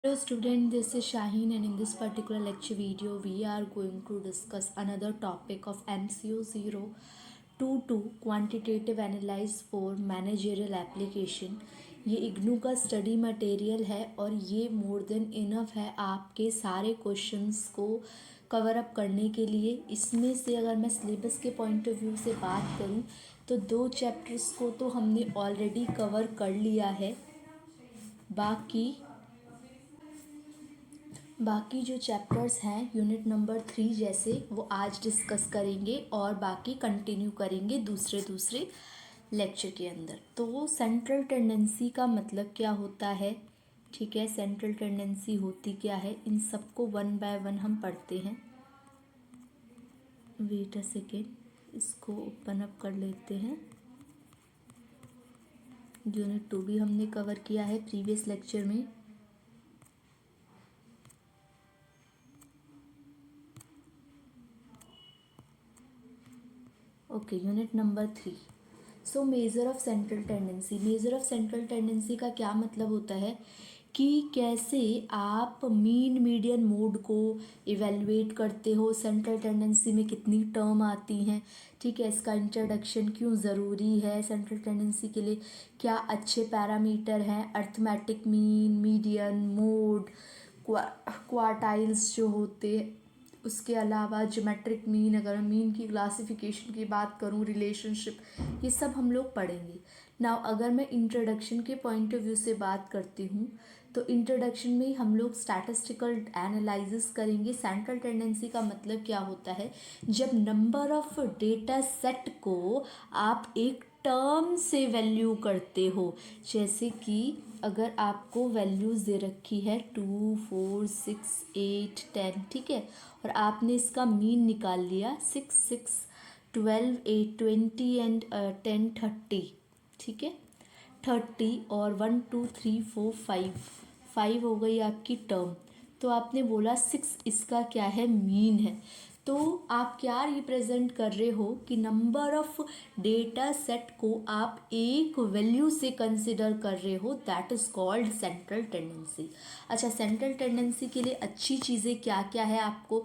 Hello student, this is Shaheen and in this particular lecture video we are going to discuss another topic of MCO 022 quantitative analysis for managerial application। ये इग्नू का study material है और ये more than enough है आपके सारे questions को cover up करने के लिए। इसमें से अगर मैं सिलेबस के पॉइंट ऑफ व्यू से बात करूँ तो 2 चैप्टर्स को तो हमने ऑलरेडी कवर कर लिया है। बाकी जो चैप्टर्स हैं यूनिट नंबर 3 जैसे वो आज डिस्कस करेंगे और बाकी कंटिन्यू करेंगे दूसरे लेक्चर के अंदर। तो सेंट्रल टेंडेंसी का मतलब क्या होता है, ठीक है, सेंट्रल टेंडेंसी होती क्या है, इन सबको वन बाय वन हम पढ़ते हैं। वेट अ सेकेंड, इसको ओपन अप कर लेते हैं। यूनिट 2 भी हमने कवर किया है प्रीवियस लेक्चर में। Okay, unit number 3। So measure of central tendency. Measure of central tendency का क्या मतलब होता है कि कैसे आप मीन मीडियन मोड को इवेलुएट करते हो, सेंट्रल टेंडेंसी में कितनी टर्म आती हैं, ठीक है, इसका इंट्रोडक्शन क्यों ज़रूरी है, सेंट्रल टेंडेंसी के लिए क्या अच्छे पैरामीटर हैं, arithmetic mean, median, mode, quartiles जो होते, उसके अलावा ज्योमेट्रिक मीन, अगर मैं मीन की क्लासिफिकेशन की बात करूँ, रिलेशनशिप, ये सब हम लोग पढ़ेंगे। नाउ अगर मैं इंट्रोडक्शन के पॉइंट ऑफ व्यू से बात करती हूँ तो इंट्रोडक्शन में हम लोग स्टैटिस्टिकल एनालिसिस करेंगे। सेंट्रल टेंडेंसी का मतलब क्या होता है, जब नंबर ऑफ डेटा सेट को आप एक टर्म से वैल्यू करते हो, जैसे कि अगर आपको वैल्यूज़ दे रखी है 2, 4, 6, 8, 10, ठीक है, और आपने इसका मीन निकाल लिया 6, 6, 12, 8, 20 एंड 10, 30, ठीक है, 30 और 1, 2, 3, 4, 5 हो गई आपकी टर्म। तो आपने बोला 6 इसका क्या है, मीन है। तो आप क्या रिप्रेजेंट कर रहे हो कि नंबर ऑफ डेटा सेट को आप एक वैल्यू से कंसिडर कर रहे हो, that is called central tendency. अच्छा, सेंट्रल टेंडेंसी के लिए अच्छी चीज़ें क्या क्या है, आपको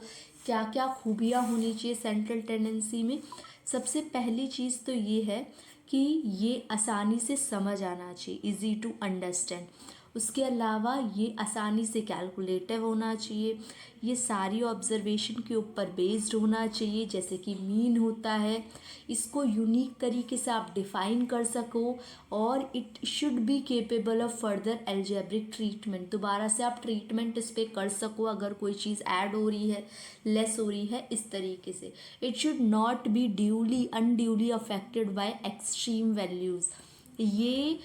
क्या क्या खूबियाँ होनी चाहिए सेंट्रल टेंडेंसी में। सबसे पहली चीज़ तो ये है कि ये आसानी से समझ आना चाहिए, इजी टू अंडरस्टैंड। उसके अलावा ये आसानी से कैलकुलेटिव होना चाहिए, ये सारी ऑब्जर्वेशन के ऊपर बेस्ड होना चाहिए, जैसे कि मीन होता है, इसको यूनिक तरीके से आप डिफ़ाइन कर सको, और it should be capable of further algebraic treatment. दोबारा से आप ट्रीटमेंट इस पर कर सको अगर कोई चीज़ ऐड हो रही है, लेस हो रही है, इस तरीके से। It should not be unduly affected by extreme values. ये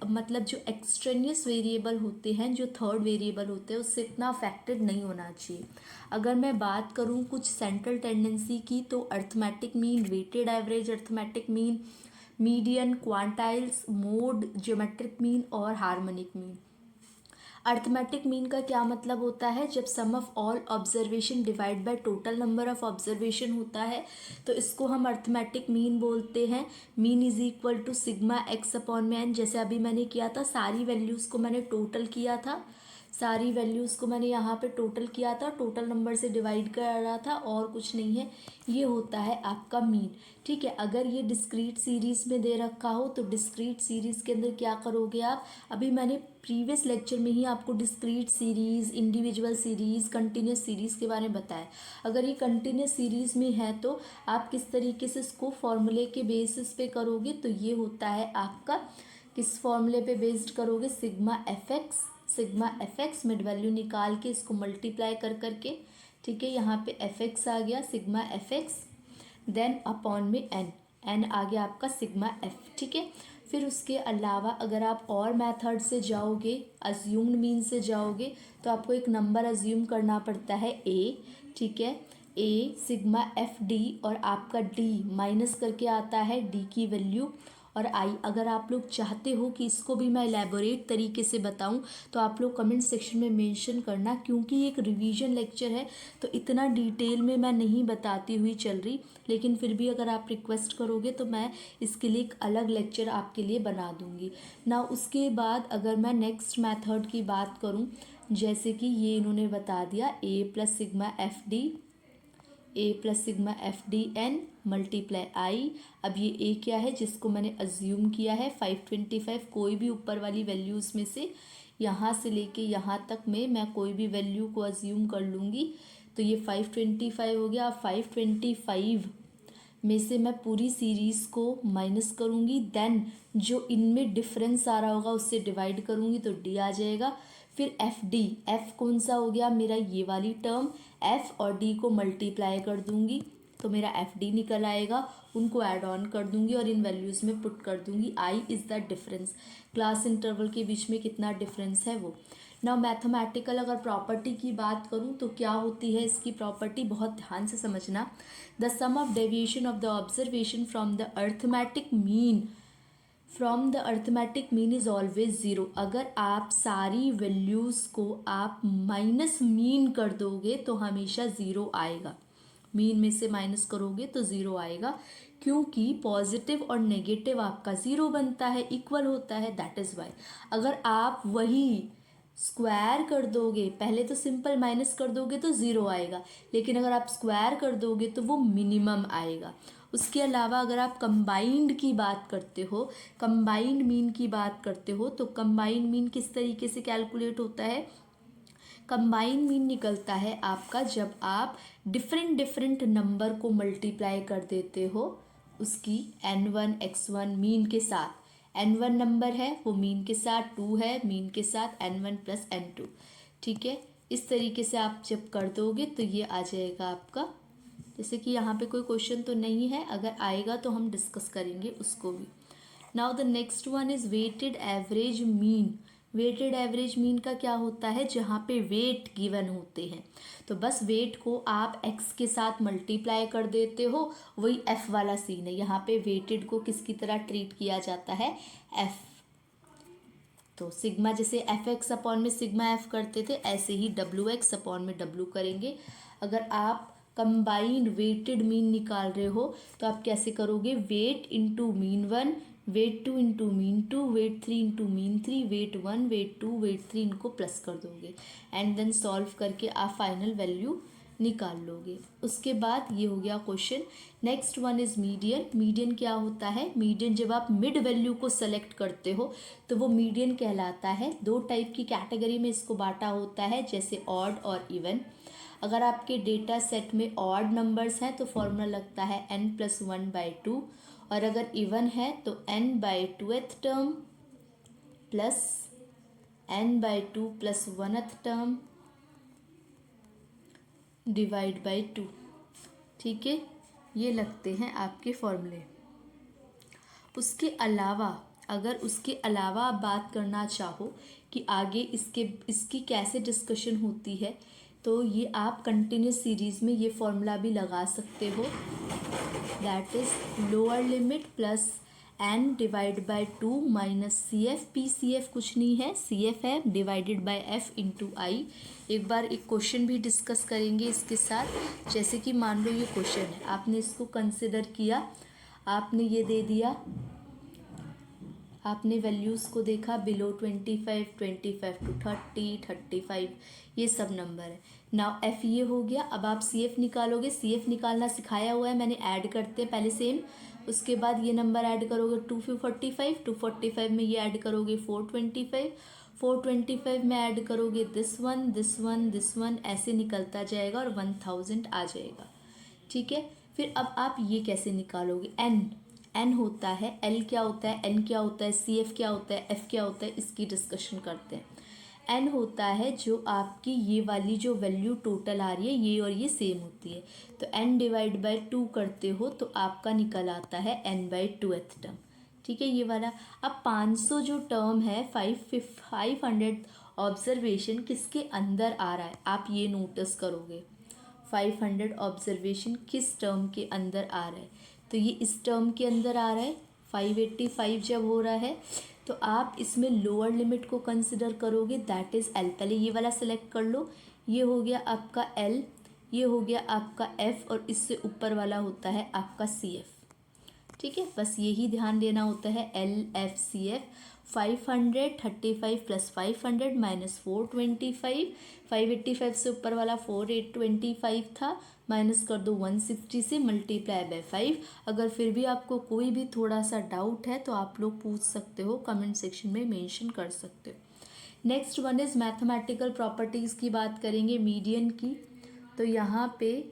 मतलब जो एक्सट्रेनियस वेरिएबल होते हैं, जो थर्ड वेरिएबल होते हैं, उससे इतना अफेक्टेड नहीं होना चाहिए। अगर मैं बात करूँ कुछ सेंट्रल टेंडेंसी की, तो arithmetic mean, weighted average arithmetic mean, median, quantiles, mode, geometric mean और हार्मोनिक मीन। अर्थमेटिक मीन का क्या मतलब होता है, जब sum of all observation divide by total number of observation होता है तो इसको हम अर्थमेटिक मीन बोलते हैं। Mean is equal to sigma X upon में एन। जैसे अभी मैंने किया था, सारी वैल्यूज़ को मैंने टोटल किया था, सारी वैल्यूज़ को मैंने यहाँ पे टोटल किया था, टोटल नंबर से डिवाइड कर रहा था, और कुछ नहीं है, ये होता है आपका मीन, ठीक है। अगर ये डिस्क्रीट सीरीज़ में दे रखा हो तो डिस्क्रीट सीरीज़ के अंदर क्या करोगे आप, अभी मैंने प्रीवियस लेक्चर में ही आपको discrete series, individual series, continuous series के बारे में बताया। अगर ये कंटिन्यूस सीरीज़ में है तो आप किस तरीके से इसको फॉर्मूले के बेसिस पे करोगे, तो ये होता है आपका, किस फॉर्मूले पे बेस्ड करोगे, sigma F x mid value निकाल के इसको मल्टीप्लाई कर करके, ठीक है, यहाँ पे एफ एक्स आ गया, sigma F X, then upon में एन आ गया आपका सिग्मा एफ, ठीक है। फिर उसके अलावा अगर आप और मेथड से जाओगे, अज्यूम्ड मीन से जाओगे, तो आपको एक नंबर अज्यूम करना पड़ता है ए, ठीक है, ए सिग्मा एफ डी, और आपका डी माइनस करके आता है डी की वैल्यू, और आई। अगर आप लोग चाहते हो कि इसको भी मैं एलैबोरेट तरीके से बताऊं तो आप लोग कमेंट सेक्शन में मेंशन करना, क्योंकि एक रिवीजन लेक्चर है तो इतना डिटेल में मैं नहीं बताती हुई चल रही, लेकिन फिर भी अगर आप रिक्वेस्ट करोगे तो मैं इसके लिए एक अलग लेक्चर आपके लिए बना दूंगी ना। उसके बाद अगर मैं नेक्स्ट मेथड की बात करूं, जैसे कि ये इन्होंने बता दिया a plus sigma F D N multiply I. अब ये a क्या है जिसको मैंने अज्यूम किया है 525, कोई भी ऊपर वाली वैल्यूज़ में से यहाँ से लेके यहाँ तक में मैं कोई भी वैल्यू को अज्यूम कर लूँगी। तो ये 525 हो गया। अब 525 में से मैं पूरी सीरीज़ को माइनस करूँगी, देन जो इनमें डिफरेंस आ रहा होगा उससे डिवाइड करूँगी तो d आ जाएगा। फिर एफ डी, एफ कौन सा हो गया मेरा, ये वाली टर्म, एफ और डी को मल्टीप्लाई कर दूँगी तो मेरा एफ डी निकल आएगा। उनको ऐड ऑन कर दूँगी और इन वैल्यूज़ में पुट कर दूँगी। I is the difference, class interval के बीच में कितना डिफरेंस है वो। नाउ मैथमेटिकल अगर प्रॉपर्टी की बात करूँ तो क्या होती है इसकी प्रॉपर्टी, बहुत ध्यान से समझना। The sum of deviation of the observation from the arithmetic mean is always zero. अगर आप सारी वैल्यूज़ को आप माइनस मीन कर दोगे तो हमेशा ज़ीरो आएगा। मीन में से माइनस करोगे तो ज़ीरो आएगा, क्योंकि पॉजिटिव और नेगेटिव आपका ज़ीरो बनता है, इक्वल होता है, दैट इज़ वाई। अगर आप वही स्क्वायर कर दोगे, पहले तो सिंपल माइनस कर दोगे तो ज़ीरो आएगा, लेकिन अगर आप स्क्वायर कर दोगे तो वो मिनिमम आएगा। उसके अलावा अगर आप कंबाइंड की बात करते हो, कंबाइंड मीन की बात करते हो, तो कंबाइंड मीन किस तरीके से कैलकुलेट होता है। कंबाइंड मीन निकलता है आपका जब आप डिफरेंट नंबर को मल्टीप्लाई कर देते हो उसकी n1 x1 मीन के साथ। n1 नंबर है वो मीन के साथ, 2 है मीन के साथ, n1 प्लस n2। ठीक है, इस तरीके से आप जब कर दोगे तो ये आ जाएगा आपका। जैसे कि यहाँ पे कोई क्वेश्चन तो नहीं है, अगर आएगा तो हम डिस्कस करेंगे उसको भी। Now the next one is weighted average mean. Weighted average mean का क्या होता है, जहाँ पे वेट गिवन होते हैं तो बस वेट को आप x के साथ मल्टीप्लाई कर देते हो, वही f वाला सीन है। यहाँ पे वेटेड को किसकी तरह ट्रीट किया जाता है, f। तो सिग्मा जैसे एफ एक्स अपॉन में सिग्मा एफ करते थे, ऐसे ही डब्ल्यू एक्स अपॉन में डब्ल्यू करेंगे। अगर आप कंबाइंड वेटेड मीन निकाल रहे हो तो आप कैसे करोगे, weight into mean 1, weight 2 into mean 2, weight 3 into mean 3, weight 1, weight 2, weight 3 इनको प्लस कर दोगे एंड देन सॉल्व करके आप फाइनल वैल्यू निकाल लोगे। उसके बाद ये हो गया question. Next one is median. Median क्या होता है, मीडियन जब आप मिड वैल्यू को सेलेक्ट करते हो तो वो मीडियन कहलाता है। दो टाइप की कैटेगरी में इसको बांटा होता है, जैसे ऑड और इवन। अगर आपके डेटा सेट में ऑड नंबर्स हैं तो फॉर्मूला लगता है n+1/2, और अगर इवन है तो n/2th term plus n/2 plus 1th term divide by 2। ठीक है, ये लगते हैं आपके फॉर्मूले। उसके अलावा अगर उसके अलावा आप बात करना चाहो कि आगे इसकी कैसे डिस्कशन होती है, तो ये आप कंटिन्यूस सीरीज़ में ये फॉर्मूला भी लगा सकते हो, that is lower limit plus n divide by 2 minus CF। PCF कुछ नहीं है, CF है डिवाइडेड बाय F इंटू आई। एक बार एक क्वेश्चन भी डिस्कस करेंगे इसके साथ। जैसे कि मान लो ये क्वेश्चन है, आपने इसको कंसिडर किया, आपने ये दे दिया, आपने वैल्यूज़ को देखा बिलो 25, 25 टू 30, 35, ये सब नंबर है। नाउ एफ ये हो गया। अब आप CF निकालोगे, CF निकालना सिखाया हुआ है मैंने, ऐड करते हैं पहले सेम। उसके बाद ये नंबर ऐड करोगे 245, 245 में ये ऐड करोगे 425, 425 में ऐड करोगे this one, this one, this one, ऐसे निकलता जाएगा और 1000 आ जाएगा। ठीक है, फिर अब आप ये कैसे निकालोगे, एन होता है, एल क्या होता है, एन क्या होता है, CF क्या होता है, एफ क्या होता है, इसकी डिस्कशन करते हैं। एन होता है जो आपकी ये वाली जो वैल्यू टोटल आ रही है, ये और ये सेम होती है, तो n डिवाइड बाई 2 करते हो तो आपका निकल आता है n/2th टर्म। ठीक है, ये वाला। अब 500 जो टर्म है, 500 ऑब्जर्वेशन किसके अंदर आ रहा है, आप ये नोटिस करोगे 500 ऑब्जर्वेशन किस टर्म के अंदर आ रहा है, तो ये इस टर्म के अंदर आ रहा है। 585 जब हो रहा है तो आप इसमें लोअर लिमिट को कंसिडर करोगे, दैट इज़ एल। पहले ये वाला सेलेक्ट कर लो, ये हो गया आपका एल, ये हो गया आपका एफ, और इससे ऊपर वाला होता है आपका CF। ठीक है, बस यही ध्यान देना होता है, LFCF। 500, 35 प्लस 500 माइनस 425, 585 से ऊपर वाला 425 था, माइनस कर दो 160 से, मल्टीप्लाई बाय 5। अगर फिर भी आपको कोई भी थोड़ा सा डाउट है तो आप लोग पूछ सकते हो, कमेंट सेक्शन में मेंशन कर सकते हो। Next one is mathematical properties की बात करेंगे मीडियन की। तो यहाँ पे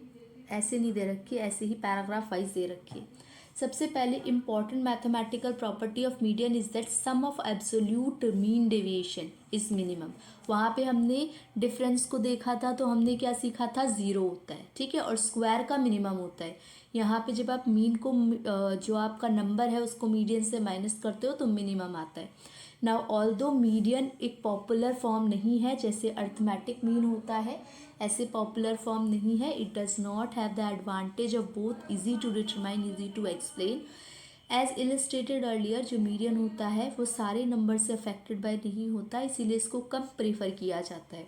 ऐसे नहीं दे रखी, ऐसे ही पैराग्राफ वाइज दे रखी है। सबसे पहले important mathematical property of median is that sum of absolute mean deviation is minimum. वहाँ पे हमने डिफरेंस को देखा था, तो हमने क्या सीखा था, ज़ीरो होता है, ठीक है, और स्क्वायर का मिनिमम होता है। यहाँ पे जब आप मीन को जो आपका नंबर है उसको मीडियन से माइनस करते हो तो मिनिमम आता है। नाउ ऑल्दो मीडियन एक पॉपुलर फॉर्म नहीं है, जैसे अर्थमेटिक मीन होता है ऐसे पॉपुलर फॉर्म नहीं है। It does not have the advantage of both easy to determine, easy to explain. As illustrated earlier, जो मीडियन होता है वो सारे नंबर से अफेक्टेड बाय नहीं होता, इसीलिए इसको कम प्रेफर किया जाता है।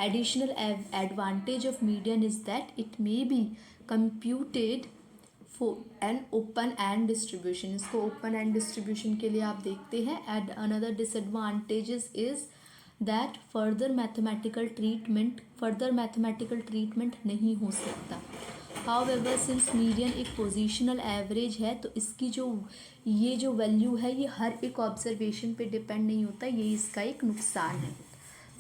Additional advantage of median is that it may be computed for an open and distribution. इसको ओपन एंड डिस्ट्रीब्यूशन के लिए आप देखते हैं। And another disadvantages is that further mathematical treatment नहीं हो सकता। हाउएवर सिंस मीडियन एक पोजिशनल एवरेज है, तो इसकी ये जो वैल्यू है ये हर एक ऑब्जर्वेशन पे डिपेंड नहीं होता, ये इसका एक नुकसान है।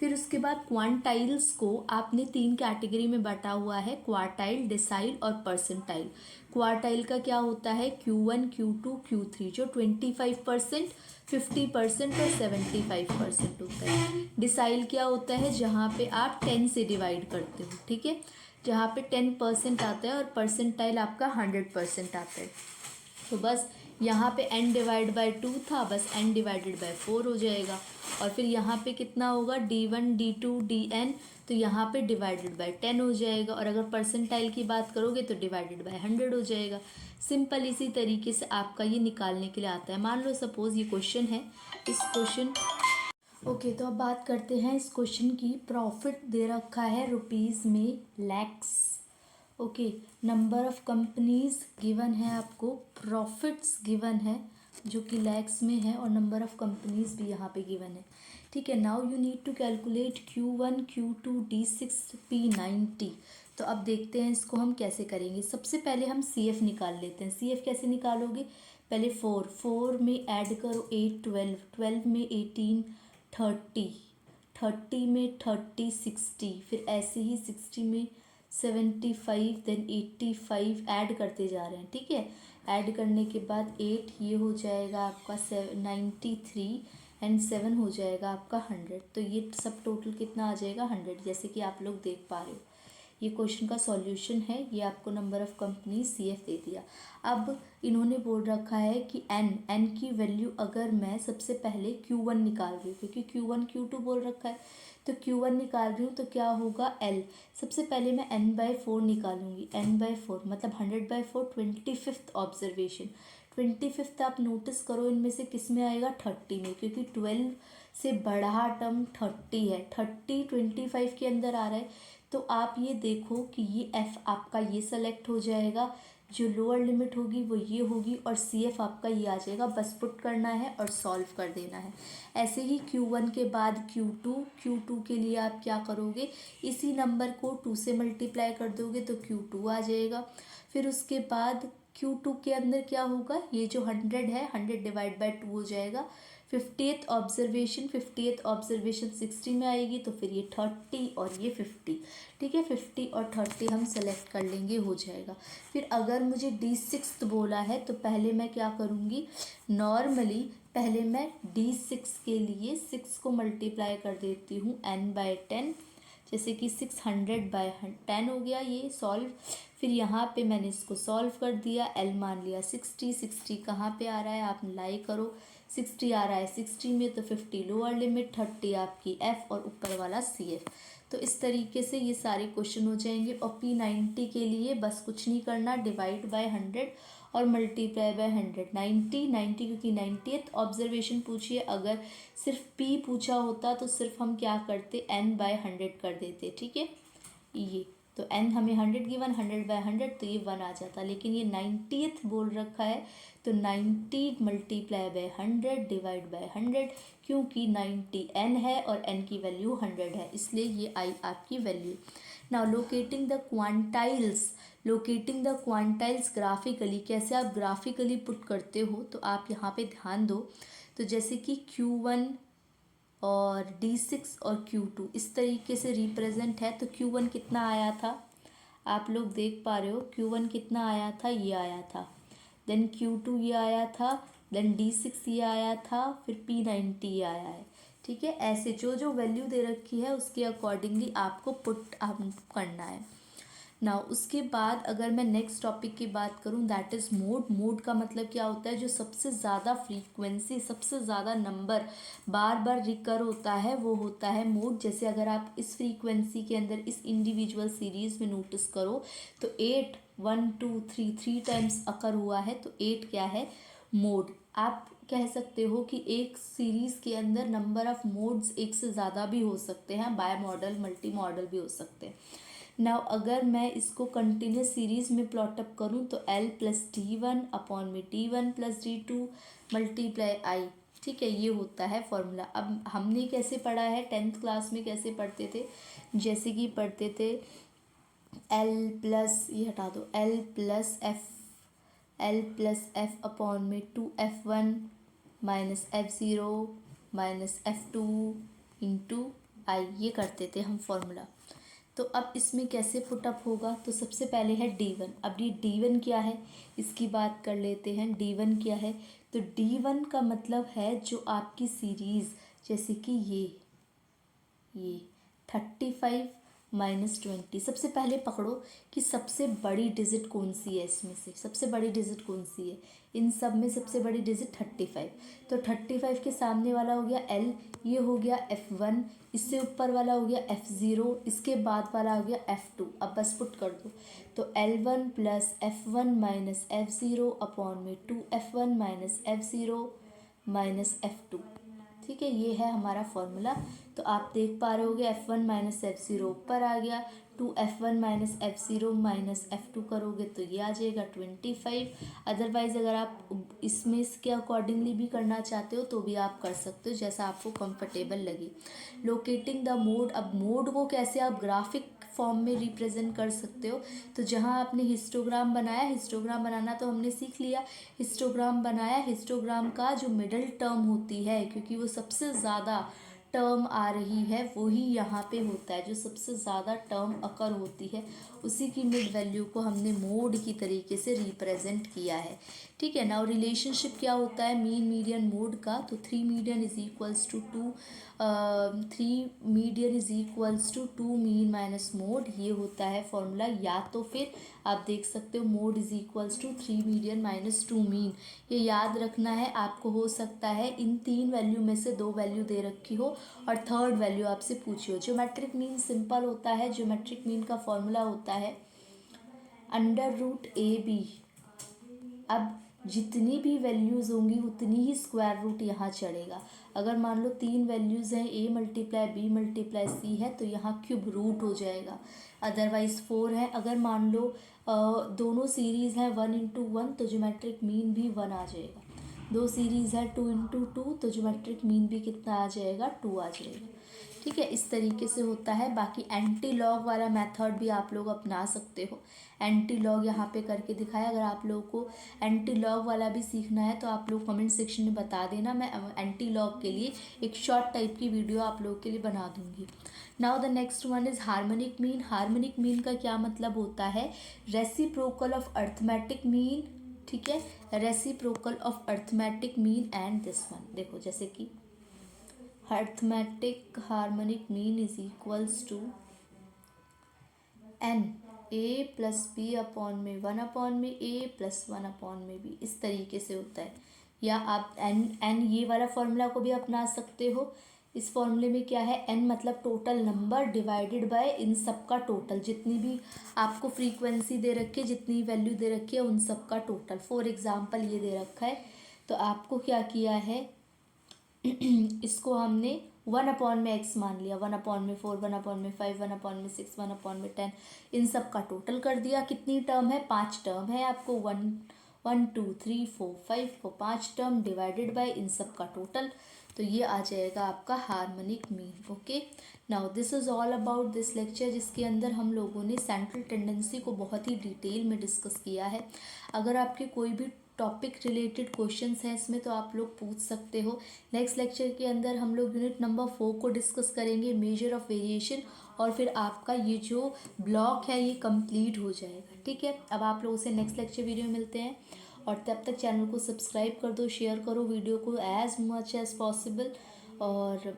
फिर उसके बाद क्वांटाइल्स को आपने 3 कैटेगरी में बांटा हुआ है, क्वार्टाइल, डिसाइल और परसेंटाइल। क्वार्टाइल का क्या होता है, Q1, Q2, Q3, जो 25%, 50% और 75% होता है। डिसाइल क्या होता है, जहाँ पे आप 10 से डिवाइड करते हो, ठीक है, जहाँ पे 10% आता है, और परसेंटाइल आपका 100% आता है। तो बस यहाँ पे n डिवाइड बाय 2 था, बस n डिवाइडेड बाय 4 हो जाएगा। और फिर यहाँ पे कितना होगा, D1, D2, Dn, तो यहाँ पे डिवाइडेड बाय 10 हो जाएगा। और अगर परसेंटाइल की बात करोगे तो डिवाइडेड बाय 100 हो जाएगा। सिंपल इसी तरीके से आपका ये निकालने के लिए आता है। मान लो सपोज ये क्वेश्चन है, इस क्वेश्चन ओके तो अब बात करते हैं इस क्वेश्चन की। प्रॉफिट दे रखा है रुपीज़ में lakhs, okay, number of companies given है आपको, प्रॉफिट्स गिवन है जो कि लैक्स में है, और नंबर ऑफ कंपनीज भी यहाँ पे गिवन है, ठीक है। Now you need to calculate Q1, Q2, D6, P90। तो अब देखते हैं इसको हम कैसे करेंगे। सबसे पहले हम CF निकाल लेते हैं। CF कैसे निकालोगे, पहले 4 में ऐड करो 8, 12 में 18, 30, 30 में 30, 60, फिर ऐसे ही 60 में 75, देन 85 ऐड करते जा रहे हैं, ठीक है। ऐड करने के बाद 8 ये हो जाएगा आपका 93 एंड 7 हो जाएगा आपका 100। तो ये सब टोटल कितना आ जाएगा, 100, जैसे कि आप लोग देख पा रहे हो। ये क्वेश्चन का सॉल्यूशन है। ये आपको नंबर ऑफ कंपनी CF दे दिया। अब इन्होंने बोल रखा है कि n की वैल्यू अगर मैं सबसे पहले Q1 निकाल रही हूँ, क्योंकि Q1 Q2 बोल रखा है, तो Q1 निकाल रही हूँ तो क्या होगा, L। सबसे पहले मैं n/4 निकालूंगी, n/4 मतलब 100/4, 25th ऑब्जर्वेशन। 25th आप नोटिस करो इनमें से किस में आएगा, 30 में, क्योंकि 12 से बड़ा टर्म 30 है, 30 25 के अंदर आ रहा है। तो आप ये देखो कि ये F आपका ये सेलेक्ट हो जाएगा, जो लोअर लिमिट होगी वो ये होगी, और CF आपका ये आ जाएगा। बस पुट करना है और सॉल्व कर देना है। ऐसे ही Q1 के बाद Q2 के लिए आप क्या करोगे, इसी नंबर को 2 से मल्टीप्लाई कर दोगे तो Q2 आ जाएगा। फिर उसके बाद Q2 के अंदर क्या होगा, ये जो 100 है, 100 डिवाइड बाय 2 हो जाएगा। 50th ऑब्जर्वेशन 60 में आएगी, तो फिर ये 30 और ये 50, ठीक है, 50 और 30 हम सेलेक्ट कर लेंगे, हो जाएगा। फिर अगर मुझे D6 बोला है तो पहले मैं क्या करूँगी, नॉर्मली पहले मैं D6 के लिए 6 को मल्टीप्लाई कर देती हूँ n/10, जैसे कि 600/10 हो गया ये सॉल्व। फिर यहाँ पे मैंने इसको सॉल्व कर दिया, L मान लिया 60, 60 कहाँ पे आ रहा है, आप लाई करो, 60 आ रहा है 60 में, तो 50 लोअर लिमिट, 30 आपकी F और ऊपर वाला CF। तो इस तरीके से ये सारे क्वेश्चन हो जाएंगे। और P90 के लिए बस कुछ नहीं करना, डिवाइड बाय 100 और मल्टीप्लाई बाय 100। 90 क्योंकि 90th ऑब्जर्वेशन पूछिए, अगर सिर्फ P पूछा होता तो सिर्फ हम क्या करते, n/100 कर देते, ठीक है। ये तो n हमें 100 गिवन, 100/100 तो ये 1 आ जाता, लेकिन ये 90th बोल रखा है तो 90 मल्टीप्लाई बाय 100 डिवाइड बाय 100, क्योंकि 90 n है और n की वैल्यू 100 है, इसलिए ये आई आपकी value. Now locating the quantiles graphically, कैसे आप ग्राफिकली पुट करते हो, तो आप यहाँ पे ध्यान दो। तो जैसे कि Q1 और D6 और Q2 इस तरीके से रिप्रेजेंट है, तो Q1 कितना आया था, आप लोग देख पा रहे हो, Q1 कितना आया था, ये आया था, देन Q2 ये आया था, देन D6 ये आया था, फिर P90 ये आया है। ठीक है, ऐसे जो जो वैल्यू दे रखी है उसके अकॉर्डिंगली आपको पुट करना है। नाउ उसके बाद अगर मैं नेक्स्ट टॉपिक की बात करूं, दैट इज़ मोड का मतलब क्या होता है, जो सबसे ज़्यादा फ्रीक्वेंसी, सबसे ज़्यादा नंबर बार बार रिकर होता है वो होता है मोड। जैसे अगर आप इस फ्रीक्वेंसी के अंदर इस इंडिविजुअल सीरीज़ में नोटिस करो तो 8 1 2 3 3 टाइम्स अकर हुआ है, तो 8 क्या है, मोड। आप कह सकते हो कि एक सीरीज़ के अंदर नंबर ऑफ मोड्स एक से ज़्यादा भी हो सकते हैं, बाय मॉडल मल्टी मॉडल भी हो सकते हैं। नाउ अगर मैं इसको कंटिन्यूस सीरीज में प्लॉट अप करूँ तो L+D1/D1+D2 मल्टीप्लाई आई, ठीक है, ये होता है फॉर्मूला। अब हमने कैसे पढ़ा है 10th क्लास में, कैसे पढ़ते थे, जैसे कि पढ़ते थे ये हटा दो, L+F/2F1 -F0 -F2 इंटू आई, ये करते थे हम फॉर्मूला। तो अब इसमें कैसे पुटअप होगा, तो सबसे पहले है D1। अब ये D1 क्या है, इसकी बात कर लेते हैं। D1 क्या है, तो D1 का मतलब है जो आपकी सीरीज़, जैसे कि ये 35 -20। सबसे पहले पकड़ो कि सबसे बड़ी डिजिट कौन सी है, इसमें से सबसे बड़ी डिजिट कौन सी है, इन सब में सबसे बड़ी डिजिट 35। तो 35 के सामने वाला हो गया L, ये हो गया F1, इससे ऊपर वाला हो गया F0, इसके बाद वाला हो गया F2। अब बस पुट कर दो, तो L1 + F1 - F0 2F1 - F0 -F2। ठीक है, ये है हमारा फॉर्मूला। तो आप देख पा रहे होगे F1 - F0 ऊपर आ गया, 2F1 - F0 -F2 करोगे तो ये आ जाएगा 25। अदरवाइज अगर आप इसमें इसके अकॉर्डिंगली भी करना चाहते हो तो भी आप कर सकते हो, जैसा आपको कंफर्टेबल लगे। लोकेटिंग द मोड, अब मोड को कैसे आप ग्राफिक फॉर्म में रिप्रेजेंट कर सकते हो, तो जहाँ आपने हिस्टोग्राम बनाया, हिस्टोग्राम बनाना तो हमने सीख लिया, हिस्टोग्राम बनाया, हिस्टोग्राम का जो मिडल टर्म होती है, क्योंकि वो सबसे ज़्यादा टर्म आ रही है वही यहाँ पे होता है, जो सबसे ज़्यादा टर्म अकर होती है उसी की मिड वैल्यू को हमने मोड की तरीके से रिप्रेजेंट किया है। ठीक है, नाउ रिलेशनशिप क्या होता है मीन मीडियन मोड का, तो 3 median is equals to 2 mean minus mode, ये होता है फॉर्मूला। या तो फिर आप देख सकते हो mode is equals to 3 median minus 2 mean, ये याद रखना है आपको। हो सकता है इन 3 वैल्यू में से 2 वैल्यू दे रखी हो और थर्ड वैल्यू आपसे पूछी हो। ज्योमेट्रिक मीन सिंपल होता है, ज्योमेट्रिक मीन का फॉर्मूला होता है √AB। अब जितनी भी वैल्यूज़ होंगी उतनी ही स्क्वायर रूट यहाँ चढ़ेगा। अगर मान लो 3 वैल्यूज़ हैं A × B × C है तो यहाँ क्यूब रूट हो जाएगा। अदरवाइज 4 है, अगर मान लो दोनों सीरीज़ हैं 1 × 1 तो ज्योमेट्रिक मीन भी 1 आ जाएगा। 2 सीरीज़ है 2 × 2 तो ज्योमेट्रिक मीन भी कितना आ जाएगा, 2 आ जाएगा। ठीक है, इस तरीके से होता है। बाकी एंटी लॉग वाला मेथड भी आप लोग अपना सकते हो। एंटी लॉग यहाँ पे करके दिखाया, अगर आप लोगों को एंटी लॉग वाला भी सीखना है तो आप लोग कमेंट सेक्शन में बता देना, मैं एंटी लॉग के लिए एक शॉर्ट टाइप की वीडियो आप लोगों के लिए बना दूंगी। Now the next one is harmonic mean. Harmonic mean का क्या मतलब होता है, रेसिप्रोकल ऑफ अर्थमेटिक मीन। ठीक है, reciprocal of arithmetic mean and this one. देखो जैसे कि arithmetic harmonic mean is equals to n A+B/1/A+1/B, इस तरीके से होता है। या आप n ये वाला फॉर्मूला को भी अपना सकते हो। इस फॉर्मूले में क्या है, n मतलब टोटल नंबर डिवाइडेड बाय इन सब का टोटल, जितनी भी आपको फ्रीक्वेंसी दे रखी है, जितनी वैल्यू दे रखी है उन सब का टोटल। फॉर एग्जांपल ये दे रखा है तो आपको क्या किया है इसको हमने 1/x मान लिया, 1/4, 1/5, 1/6, 1/10, इन सब का टोटल कर दिया। कितनी टर्म है? 5 टर्म है। आपको 1 2 3 4 5 को 5 टर्म डिवाइडेड बाय इन सब का टोटल, तो ये आ जाएगा आपका harmonic mean. Okay, now this is all about this lecture, जिसके अंदर हम लोगों ने सेंट्रल टेंडेंसी को बहुत ही डिटेल में डिस्कस किया है। अगर आपके कोई भी टॉपिक रिलेटेड क्वेश्चंस हैं इसमें तो आप लोग पूछ सकते हो। नेक्स्ट लेक्चर के अंदर हम लोग यूनिट नंबर 4 को डिस्कस करेंगे, मेजर ऑफ वेरिएशन, और फिर आपका ये जो ब्लॉक है ये कंप्लीट हो जाएगा। ठीक है, अब आप लोगों से नेक्स्ट लेक्चर वीडियो में मिलते हैं, और तब तक चैनल को सब्सक्राइब कर दो, शेयर करो वीडियो को एज मच एज पॉसिबल, और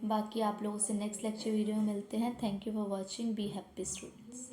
बाकी आप लोगों से नेक्स्ट लेक्चर वीडियो में मिलते हैं। Thank you for watching, be happy students.